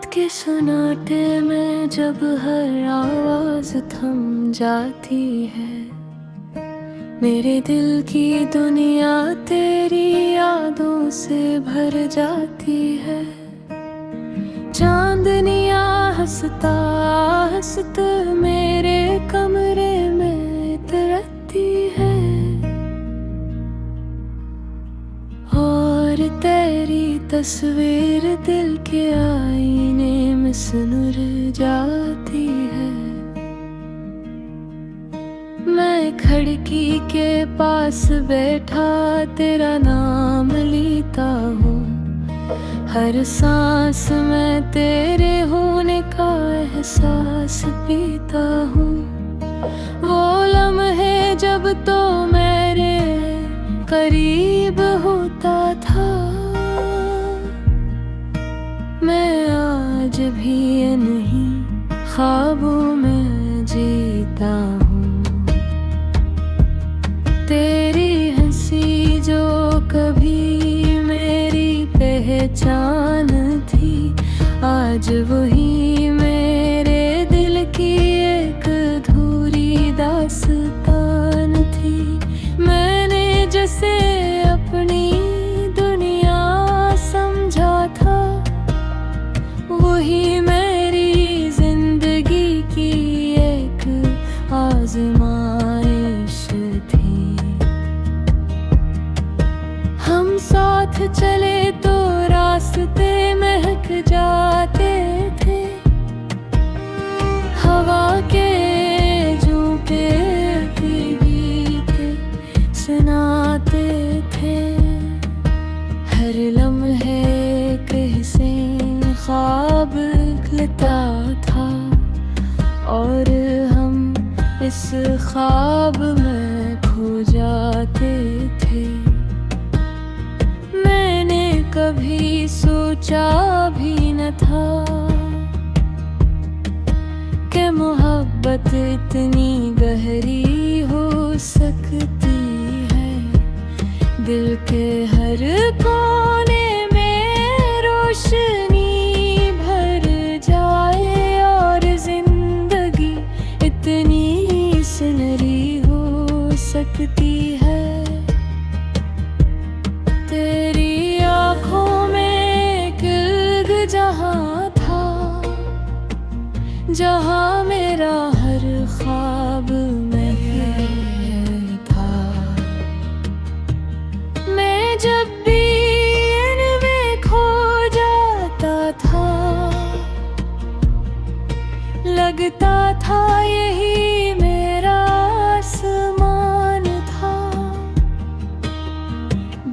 रात के सन्नाटे में जब हर आवाज थम जाती है, मेरे दिल की दुनिया तेरी यादों से भर जाती है। चांदनियाँ हंसता हंसता मेरे कमरे में उतरती है, और तेरी तस्वीर दिल के आईने में सुनुर जाती है। मैं खिड़की के पास बैठा तेरा नाम लेता हूँ, हर सांस में तेरे होने का एहसास पीता हूँ। वो लम्हे जब तो मेरे करीब होता था, मैं आज भी नहीं ख्वाबों में जीता हूँ। तेरी हंसी जो कभी मेरी पहचान थी, आज वही मेरे दिल की एक अधूरी दास्तान थी। मैंने जैसे अपनी दुनिया समझा था, वही मेरी जिंदगी की एक आजमाइश थी। हम साथ चले तो रास्ते महक जाते थे, हवा के झोंके गीत सुनाते थे। हर लम्हे किसी ख्वाब खिलता था, और हम इस ख्वाब में खो जाते थे। मैंने कभी सोचा भी न था कि मोहब्बत इतनी गहरी हो सकती है। दिल के हर कोने में रोशनी भर जाए, और जिंदगी इतनी सुनहरी हो सकती है। तेरी आँखों में एक अलग जहां था, जहां मेरा हर ख्वाब में था। मैं जब भी इनमें खो जाता था, लगता था यही मेरा आसमान था।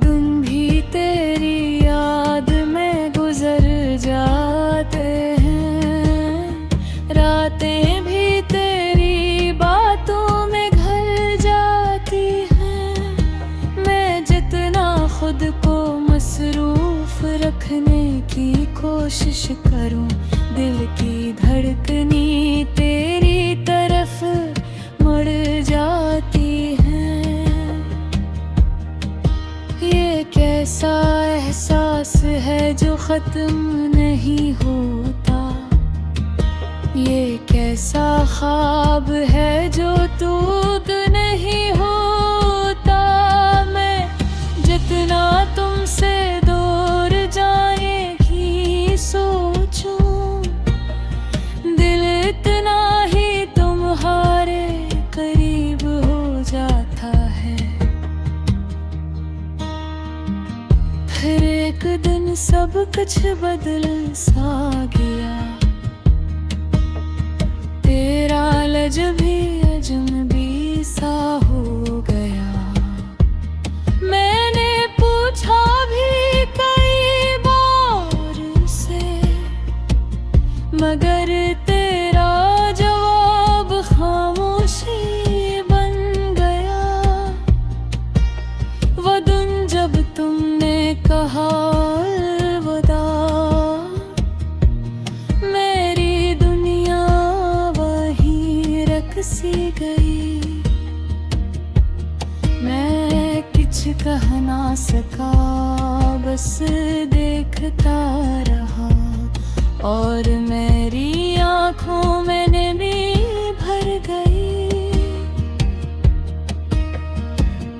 दिन भी तेरी याद में गुजर जाते हैं, रातें भी तेरी बातों में ढल जाती हैं। मैं जितना खुद को मसरूफ रखने की कोशिश करूं, दिल की धड़कनी तेरी तरफ मुड़ जाती है। ये कैसा एहसास है जो खत्म नहीं होता, ये कैसा ख्वाब है जो टूट नहीं होता। मैं जितना तुमसे दूर जाने की सोचूं, दिल इतना ही तुम्हारे करीब हो जाता है। फिर एक दिन सब कुछ बदल सा गया, तेरा लज भी अजनबी सा हो गया। मैंने पूछा भी कई बार से, मगर तेरा जवाब खामोशी बन गया। वो दिन जब तुमने कहा अलविदा, मेरी दुनिया वहीं रकसी गई। मैं कुछ कह ना सका, बस देखता रहा और मेरी आँखों में नमी भर गई।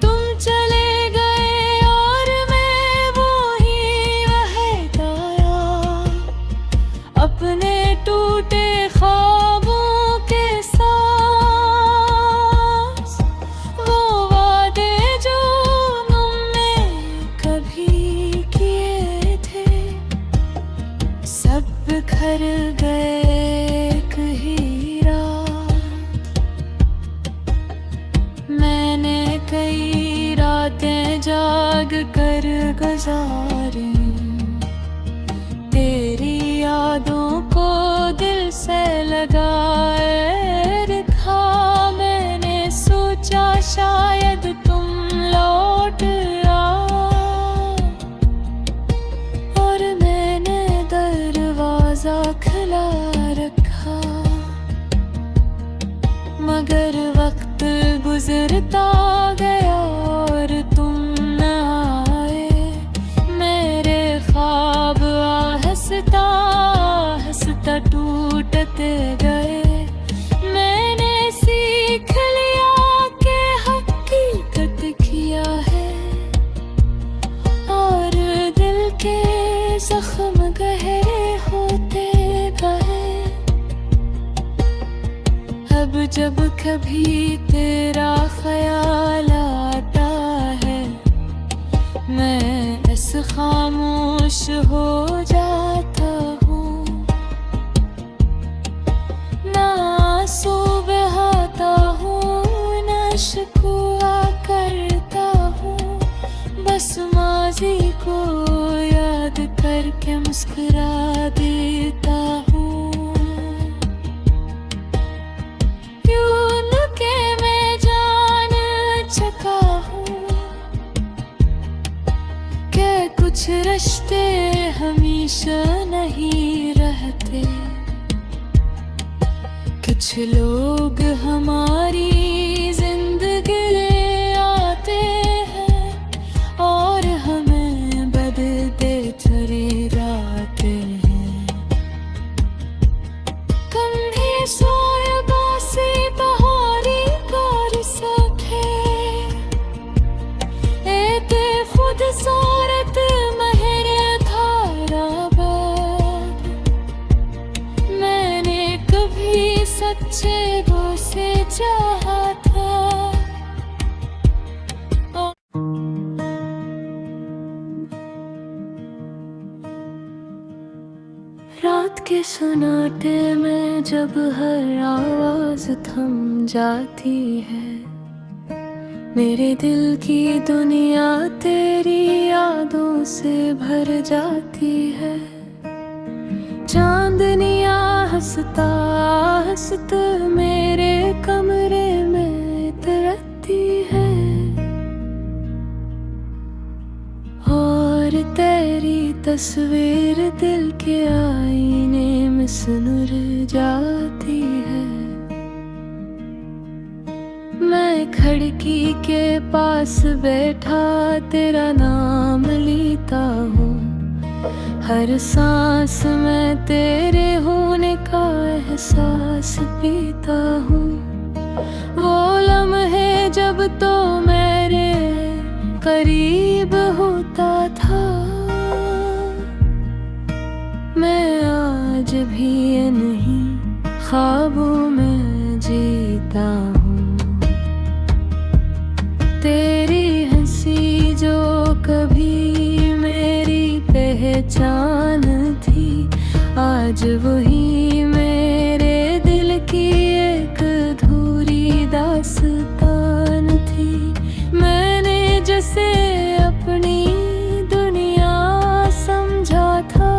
तुम चले गए और मैं वो ही बहकाया अपने टूटे ख्वाबों के साथ। वो वादे जो तुमने कभी किए थे सब बिखर गए एक ही रात। मैंने कई रातें जाग कर गुजारी तेरी यादों को दिल से लगाए रखा। मैंने सोचा शायद तुम लौट आओ और मैंने दरवाजा खुला रखा। मगर वक्त गुजरता गया और तुम न आए। मेरे ख्वाब आहिस्ता आहिस्ता टूटते गए। मैंने सीख लिया कि हकीकत किया है और दिल के जख्म गहरे होते गए। अब जब कभी तेरा ख्याल आता है मैं ऐसे खामोश हो जाता हूँ। ना आंसू बहाता हूँ ना शिकवा करता हूँ। बस माजी को याद करके मुस्कुरा देता हूँ। यूं न के मैं जान चुका हूँ कि कुछ रिश्ते हमेशा नहीं रहते। कुछ लोग हमारी जिंदगी में आते हैं और हमें बदलते चले जाते हैं। कंधे सोए बासी बहारी कार सके एते खुद सूरत महर धारा बाग। मैंने कभी सच्चे वो से चाहा था। रात के सन्नाटे में जब हर आवाज थम जाती है मेरे दिल की दुनिया तेरी यादों से भर जाती है। चांदनियाँ हंसता हंसता मेरे कमरे में तरती है और तेरी तस्वीर दिल के आईने में सुनुर जाती है। मैं खिड़की के पास बैठा तेरा नाम लेता हूँ। हर सांस में तेरे होने का एहसास पीता हूँ। वो लम्हे जब तो मेरे करीब होता था मैं आज भी नहीं ख्वाबों में जीता हूँ। तेरी हंसी जो कभी मेरी पहचान थी आज वही मेरे दिल की एक अधूरी दास्तान थी। मैंने जैसे अपनी दुनिया समझा था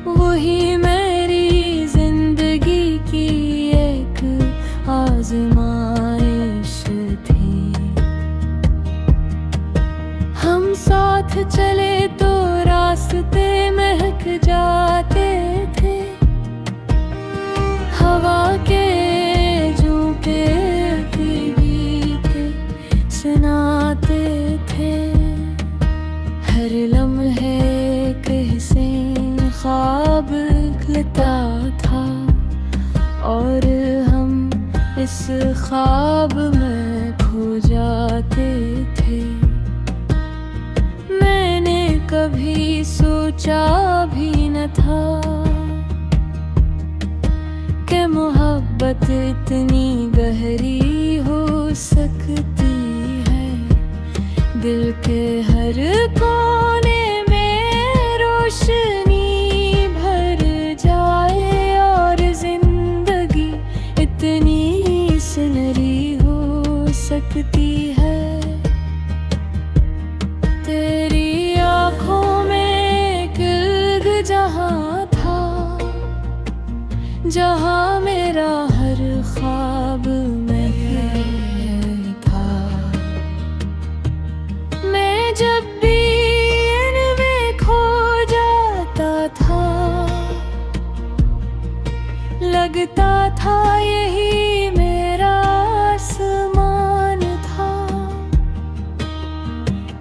वही मेरी जिंदगी की एक आजमाइश थी। हम साथ चले तो रास्ते महक जाते थे। हवा के झोंके गीत सुनाते थे। हर लम्हे के हसीन ख्वाब जिस ख्वाब में खो जाते थे, मैंने कभी सोचा भी न था कि मोहब्बत इतनी गहरी हो सकती है। दिल के हर कोने में रोशनी भर जाए और जिंदगी इतनी सुनहरी हो सकती है। तेरी आँखों में एक इल्ग जहाँ था, जहाँ मेरा हर ख्वाब में था। मैं जब भी इनमें खो जाता था, लगता था यही मेरा आसमान था।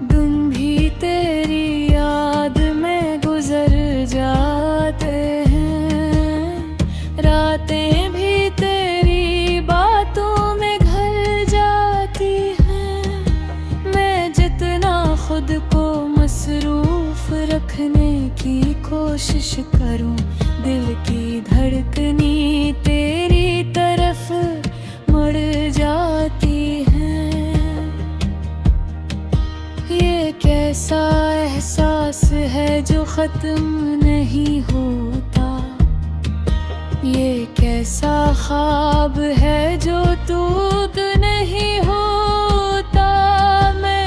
दिन भी तेरी याद में गुजर जाते हैं, रातें भी तेरी बातों में ढल जाती हैं। मैं जितना खुद को मसरूफ रखने की कोशिश करूं, दिल की धड़कनी तेरी तरफ मुड़ जाती है। ये कैसा एहसास है जो खत्म नहीं होता, ये कैसा ख्वाब है जो टूट नहीं होता। मैं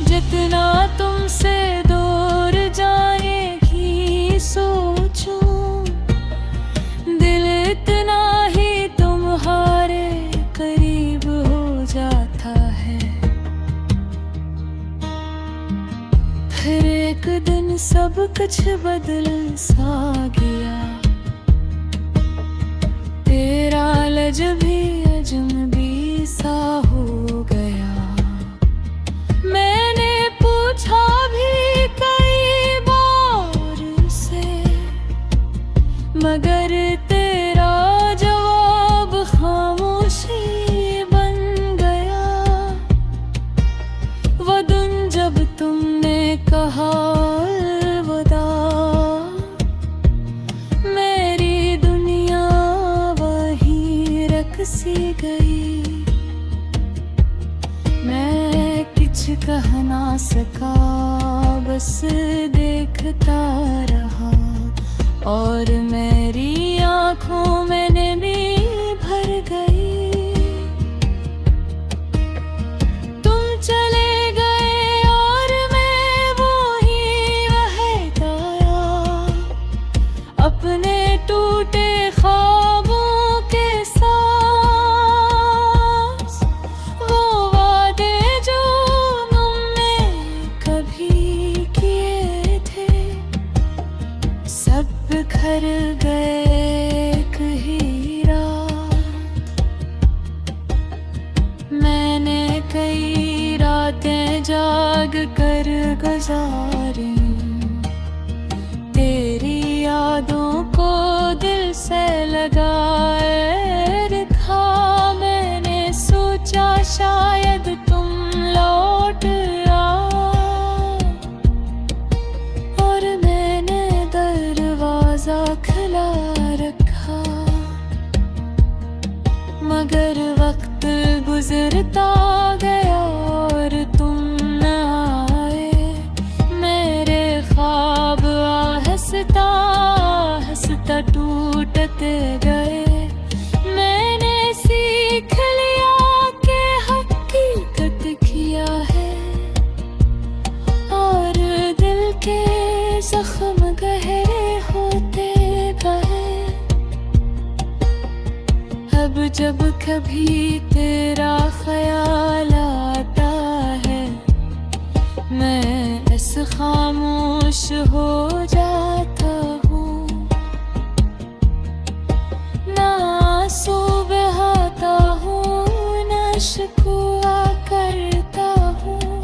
जितना तुमसे दूर जाने की सोचूं, दिल इतना ही तुम्हारे करीब हो जाता है। फिर एक दिन सब कुछ बदल सा गया, तेरा लज भी अजनबी सा हो गया। मैंने पूछा भी कई बार से, मगर तेरा जवाब खामोशी बन गया। वो दिन जब तुमने कहा अलविदा, मेरी दुनिया वहीं रकसी गई। मैं कुछ कह ना सका, बस देखता रहा और मेरी आँखों में नमी भर गई। तुम चले गए और मैं वो ही बहकाया, अपने टूटे ख्वाबों के साथ। वो वादे जो तुमने कभी किए थे, सब बिखर गए एक ही रात। मैंने कई रातें जाग कर गुजारी, तेरी यादों को दिल से लगाए रखा। मैंने सोचा शायद तुम लौट आओ, और मैंने दरवाजा खुला रखा। मगर वक्त गुजरता गया और तुम न आए। मेरे ख्वाब आहिस्ता आहिस्ता टूटते गए। मैंने सीख लिया कि हकीकत किया है, और दिल के जख्म गहरे होते गए। अब जब कभी तेरा ख्याल आता है, मैं ऐसे खामोश हो जाता हूँ। ना आंसू बहाता हूँ, ना शिकवा करता हूँ,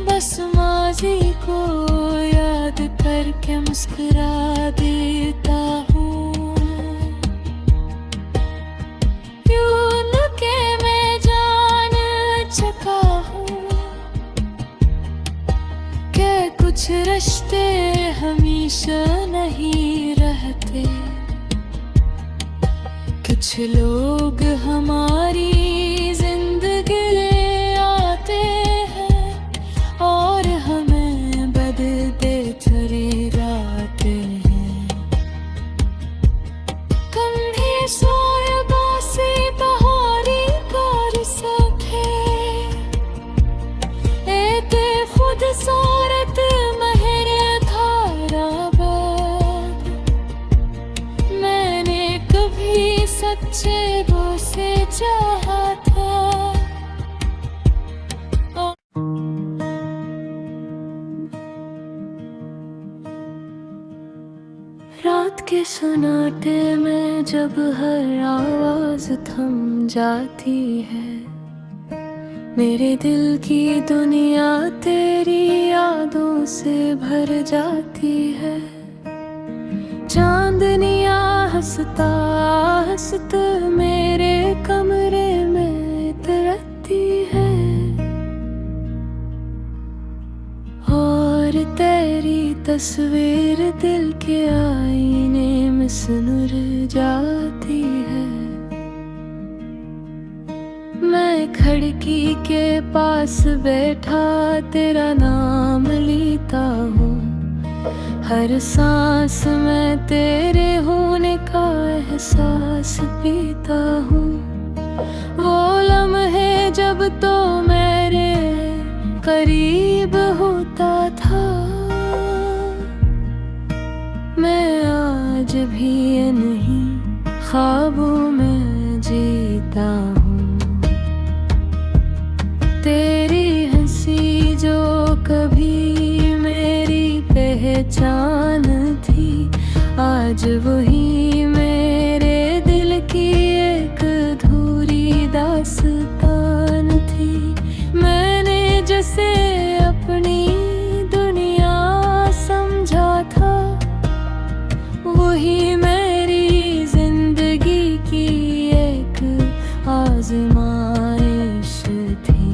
बस माजी को याद करके मुस्कुरा देता हूँ। क्यों न के कुछ रिश्ते हमेशा नहीं रहते, कुछ लोग हमारी जिंदगी ले आते हैं और हमें बदलते चले जाते हैं। कंधे सोयबा से बहारी कर सके, एते खुद सोरत महर धारा बाद। मैंने कभी सच्चे दिल से चाहा था। रात के सन्नाटे में जब हर आवाज थम जाती है, मेरे दिल की दुनिया तेरी यादों से भर जाती है। चांदनियाँ हंसता हंसता मेरे कमरे में उतरती है, और तेरी तस्वीर दिल के आईने में सुनुर जाती है। मैं खिड़की के पास बैठा तेरा नाम लेता हूँ, हर सांस में तेरे होने का एहसास पीता हूँ। वो लम्हे जब तो मेरे करीब होता था, मैं आज भी ये नहीं ख्वाबों में जीता हूँ। तेरी हंसी जो कभी मेरी पहचान थी, आज वही मेरे दिल की एक अधूरी दास्तान थी। मैंने जैसे अपनी दुनिया समझा था, वही मेरी जिंदगी की एक आजमाइश थी।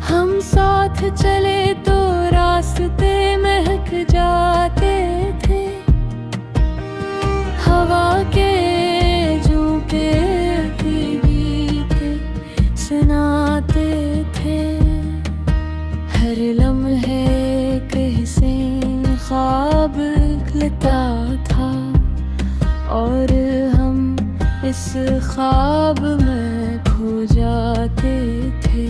हम साथ चले तो रास्ते महक जाते थे, हवा के झोंके गीत सुनाते थे। हर लम्हे किसी ख्वाब खिलता था, और हम इस ख्वाब में खो जाते थे।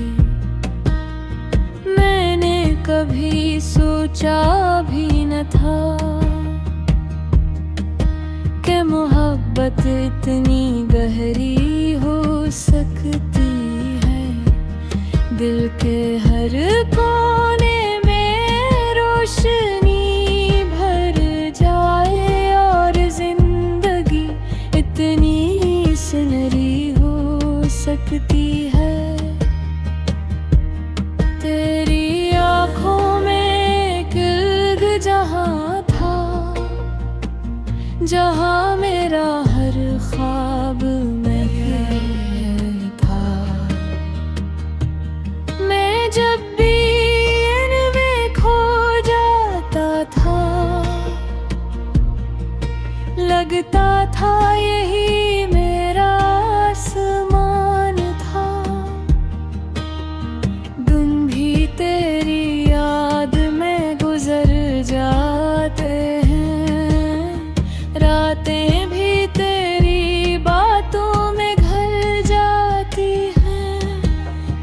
मैंने कभी सोचा भी न था कि मोहब्बत इतनी गहरी हो सकती है। दिल के हर कोने में रोशनी भर जाए, और जिंदगी इतनी सुनहरी हो सकती है। तेरी आँखों में एक इल्ग जहाँ था, जहाँ मेरा हर ख्वाब में था। मैं जब भी इनमें खो जाता था, लगता था यही मेरा आसमान था। दिन भी तेरी याद में गुजर जाते हैं, रातें भी तेरी बातों में ढल जाती हैं।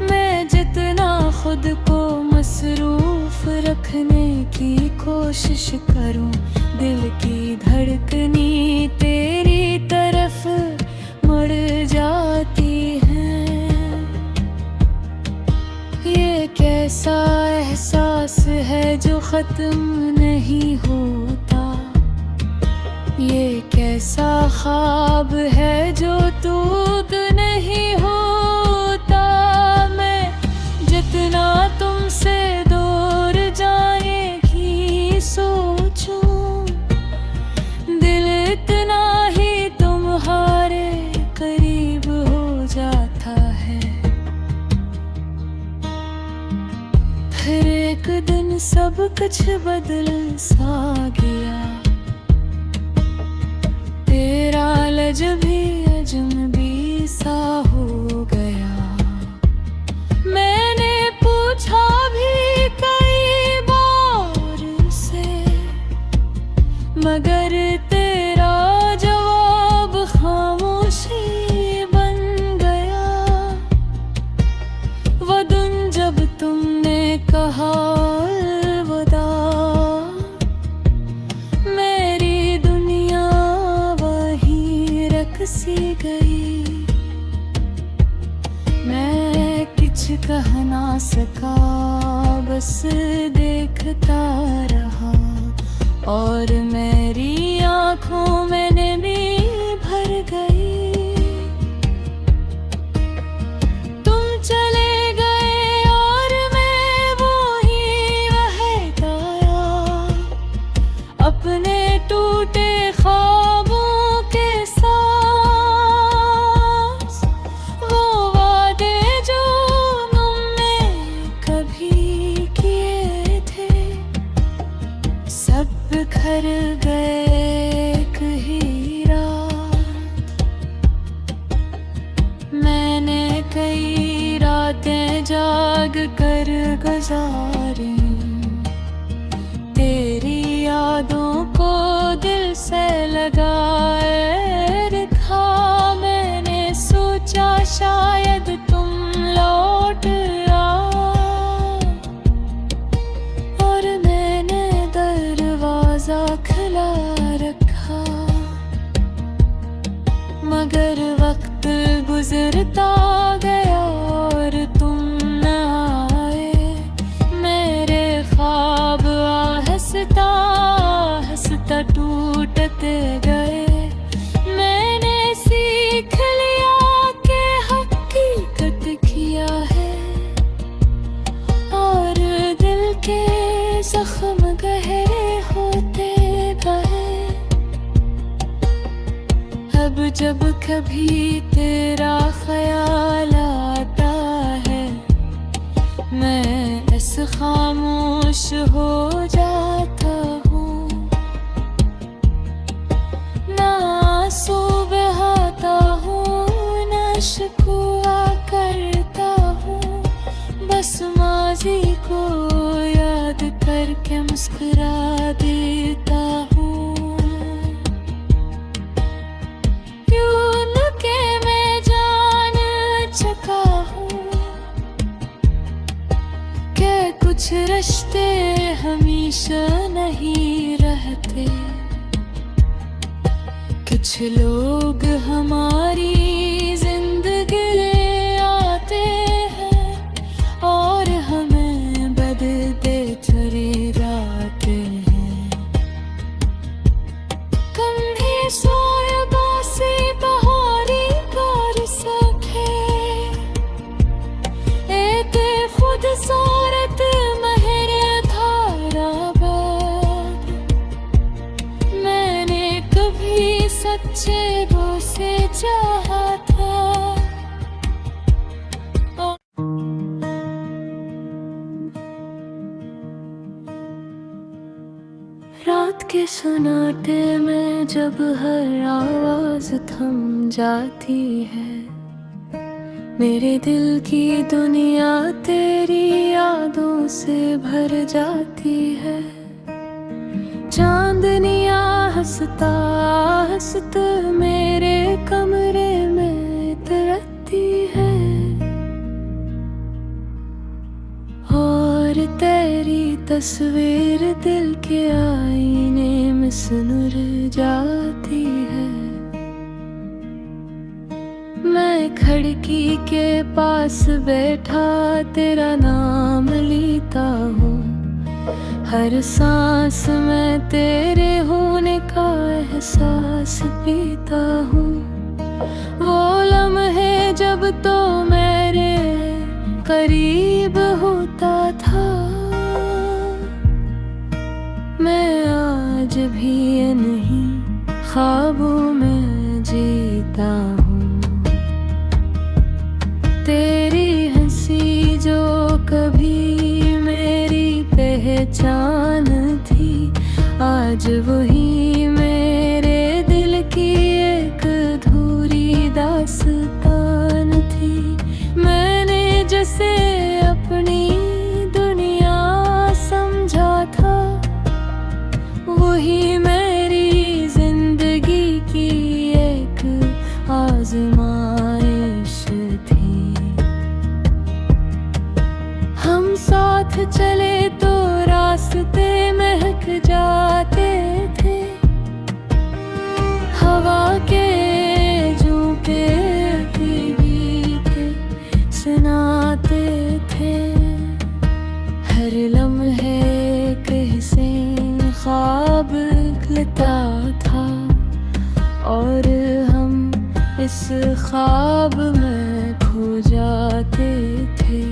मैं जितना खुद को मसरूफ रखने की कोशिश करूं, दिल की धड़कनी तेरी तरफ मुड़ जाती है। ये कैसा एहसास है जो खत्म नहीं होता, ये कैसा ख्वाब है जो टूट नहीं होता। मैं जितना तुमसे दूर जाने की सोचूं, दिल इतना ही तुम्हारे करीब हो जाता है। फिर एक दिन सब कुछ बदल सा गया, तेरा लज भी अजनबी सा हो गया। मैंने पूछा भी कई बार से, मगर तेरा जवाब खामोशी बन गया। वो दिन जब तुमने कहा अलविदा, मेरी दुनिया वहीं रख सी गई। मैं कुछ कह ना सका, बस देखता रहा, और मेरी आँखों में नमी भर गई। तुम चले गए और मैं वो ही बहकाया, अपने टूटे ख्वाबों के साथ। वो वादे जो तुमने कभी किए थे, सब बिखर गए एक ही रात। मैंने कई रातें जाग कर गुजारी, तेरी यादों को दिल से लगाए रखा। मैंने सोचा शायद तुम लौट आओ, और मैंने दरवाजा खुला रखा। मगर वक्त गुजरता गया और तुम न आए। मेरे ख्वाब आहिस्ता आहिस्ता टूटते गए। मैंने सीख लिया कि हकीकत किया है, और दिल के जख्म गहरे होते गए। अब जब कभी तेरा ख्याल आता है, मैं ऐसे खामोश हो जाता हूँ। ना आंसू बहाता हूँ, ना शिकवा करता हूँ, बस माजी को याद करके मुस्कुरा देता हूँ। कुछ रिश्ते हमेशा नहीं रहते, कुछ लोग हमारी जिंदगी में आते हैं, और हमें बदलते चले जाते हैं। कंधे सोयबा से बहारी कर सके, एते खुद सारत सच्चे वो से चाहा था। रात के सन्नाटे में जब हर आवाज थम जाती है, मेरे दिल की दुनिया तेरी यादों से भर जाती है। चांदनियाँ हंसता हंसता मेरे कमरे में उतरती है, और तेरी तस्वीर दिल के आईने में सुनुर जाती है। मैं खिड़की के पास बैठा तेरा नाम लेता हूँ, हर सांस में तेरे होने का एहसास पीता हूँ। वो लम्हे जब तो मेरे करीब होता था, मैं आज भी नहीं ख्वाबों में जीता हूँ। तेरी हंसी जो कभी मेरी पहचान थी, आज वही मेरे दिल की एक अधूरी दास्तान थी। मैंने जैसे अपनी दुनिया समझा था, वही मेरी जिंदगी की एक आजमाइश थी। हम साथ चले तो रास्ते महक जाते थे, हवा के झोंके भीगे सुनाते थे। हर लम्हे एक हसीन ख्वाब खिलता था, और हम इस ख्वाब में खो जाते थे।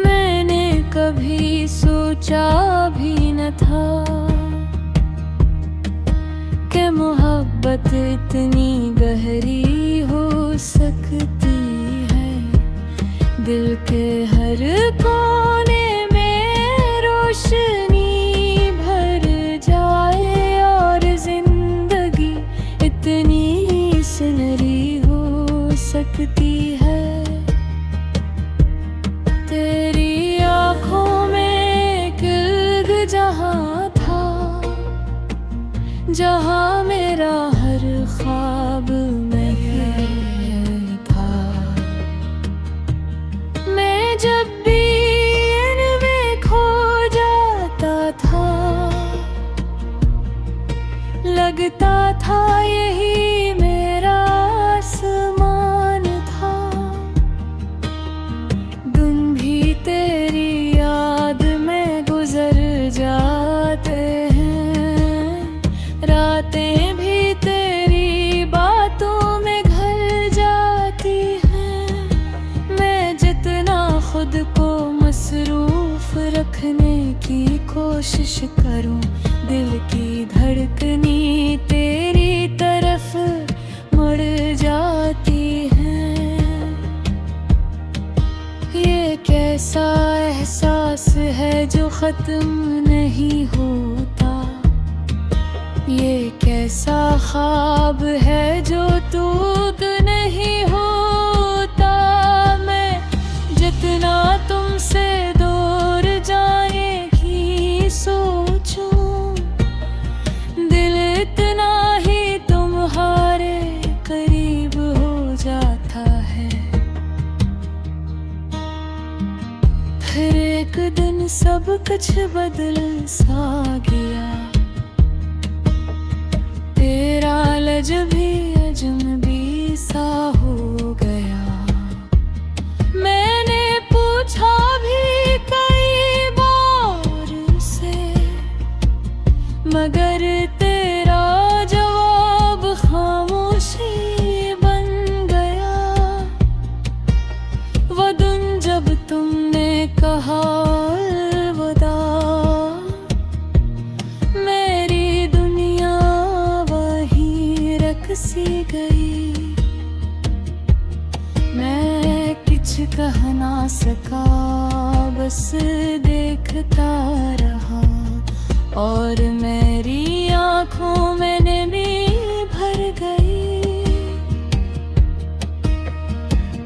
मैंने कभी सोचा भी न था कि मोहब्बत इतनी गहरी हो सकती है। दिल के हर कोने में रोशनी भर जाए, और जिंदगी इतनी सुनहरी हो सकती है। तेरी आँखों में एक अलग जहां था, जहां मेरा हर ख्वाब में था। मैं जब भी इनमें खो जाता था, लगता था यही मेरा आसमान था। दिन भी तेरी याद में गुजर जाते हैं, रातें भी तेरी बातों में ढल जाती हैं। मैं जितना खुद को मसरूफ रखने की कोशिश करूं, दिल की धड़कनी तेरी तरफ मुड़ जाती है। ये कैसा एहसास है जो खत्म नहीं होता, ये कैसा ख्वाब है जो टूट नहीं होता। मैं जितना तुमसे दूर जाने की सोचूं, दिल इतना ही तुम्हारे करीब हो जाता है। फिर एक दिन सब कुछ बदल सा गया, तेरा लज भी अजनबी सा हो गया। मैंने पूछा भी कई बार से, मगर तेरा जवाब खामोशी बन गया। वो दिन जब तुमने कहा अलविदा, मेरी दुनिया वहीं रकसी गई। मैं कुछ कह ना सका, बस देखता रहा, और मेरी आँखों में नमी भर गई।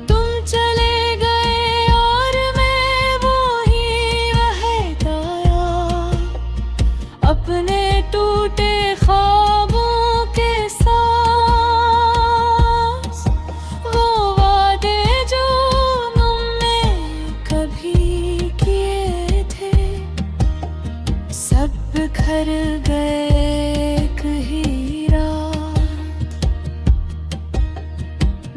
तुम चले गए और मैं वो ही बहकाया, अपने टूटे ख्वाबों के साथ। वो वादे जो तुमने कभी किए थे, सब बिखर गए एक ही रात।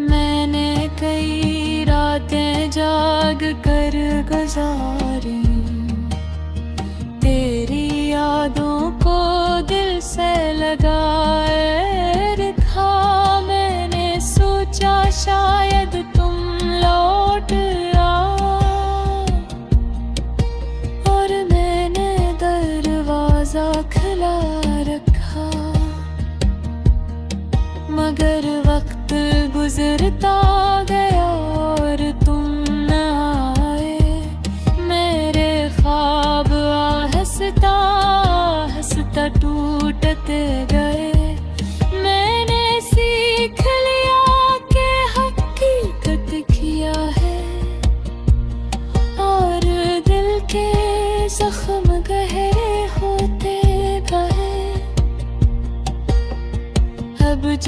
मैंने कई रातें जाग कर गुजारी, तेरी यादों को दिल से लगाए रखा। मैंने सोचा शायद तुम लौट आओ, और मैंने दरवाजा खुला रखा। मगर वक्त गुजरता गया और तुम न आए।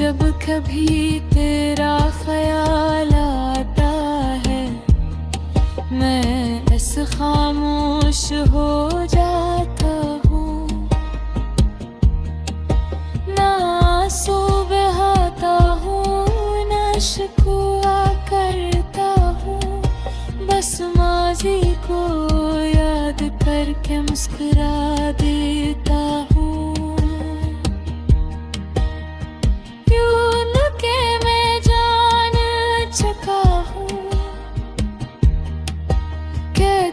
जब कभी तेरा ख्याल आता है, मैं ऐसे खामोश हो जाता हूँ। ना आंसू बहाता हूँ, ना शिकवा करता हूँ, बस माजी को याद करके मुस्कुरा देता हूँ।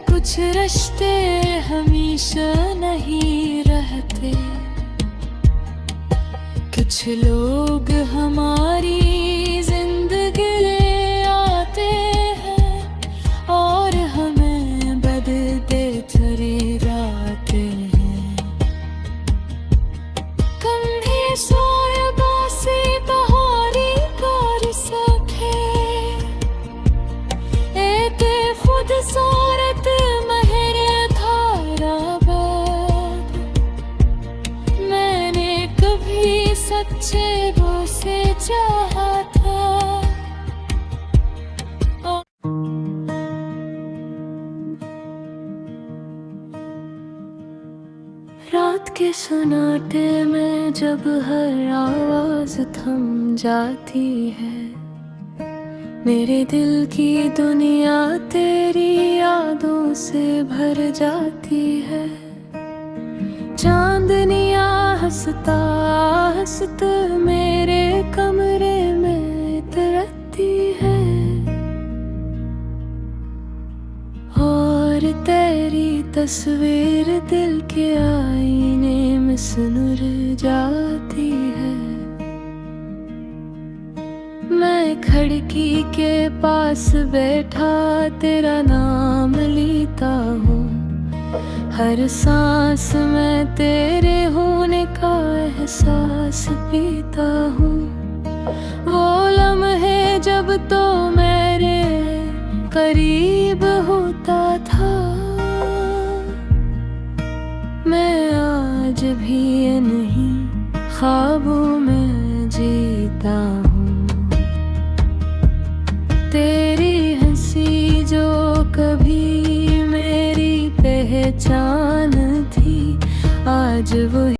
कुछ रिश्ते हमेशा नहीं रहते, कुछ लोग हमारी जिंदगी में आते हैं और हमें बदलते ठहराते हैं। कंधे सोए बासी बहारी कर सके, एते खुद सोरत सच्चे वो से चाहा था। रात के सन्नाटे में जब हर आवाज थम जाती है, मेरे दिल की दुनिया तेरी यादों से भर जाती है। चांदनियाँ हंसता हंसता मेरे कमरे में उतरती है, और तेरी तस्वीर दिल के आईने में सुनुर जाती है। मैं खिड़की के पास बैठा तेरा नाम लेता हूँ, हर सांस में तेरे होने का एहसास पीता हूँ। वो लम्हे जब तो मेरे करीब होता था, मैं आज भी नहीं ख्वाबों में जीता हूँ। तेरी हंसी जो कभी मेरी पहचान थी, आज वो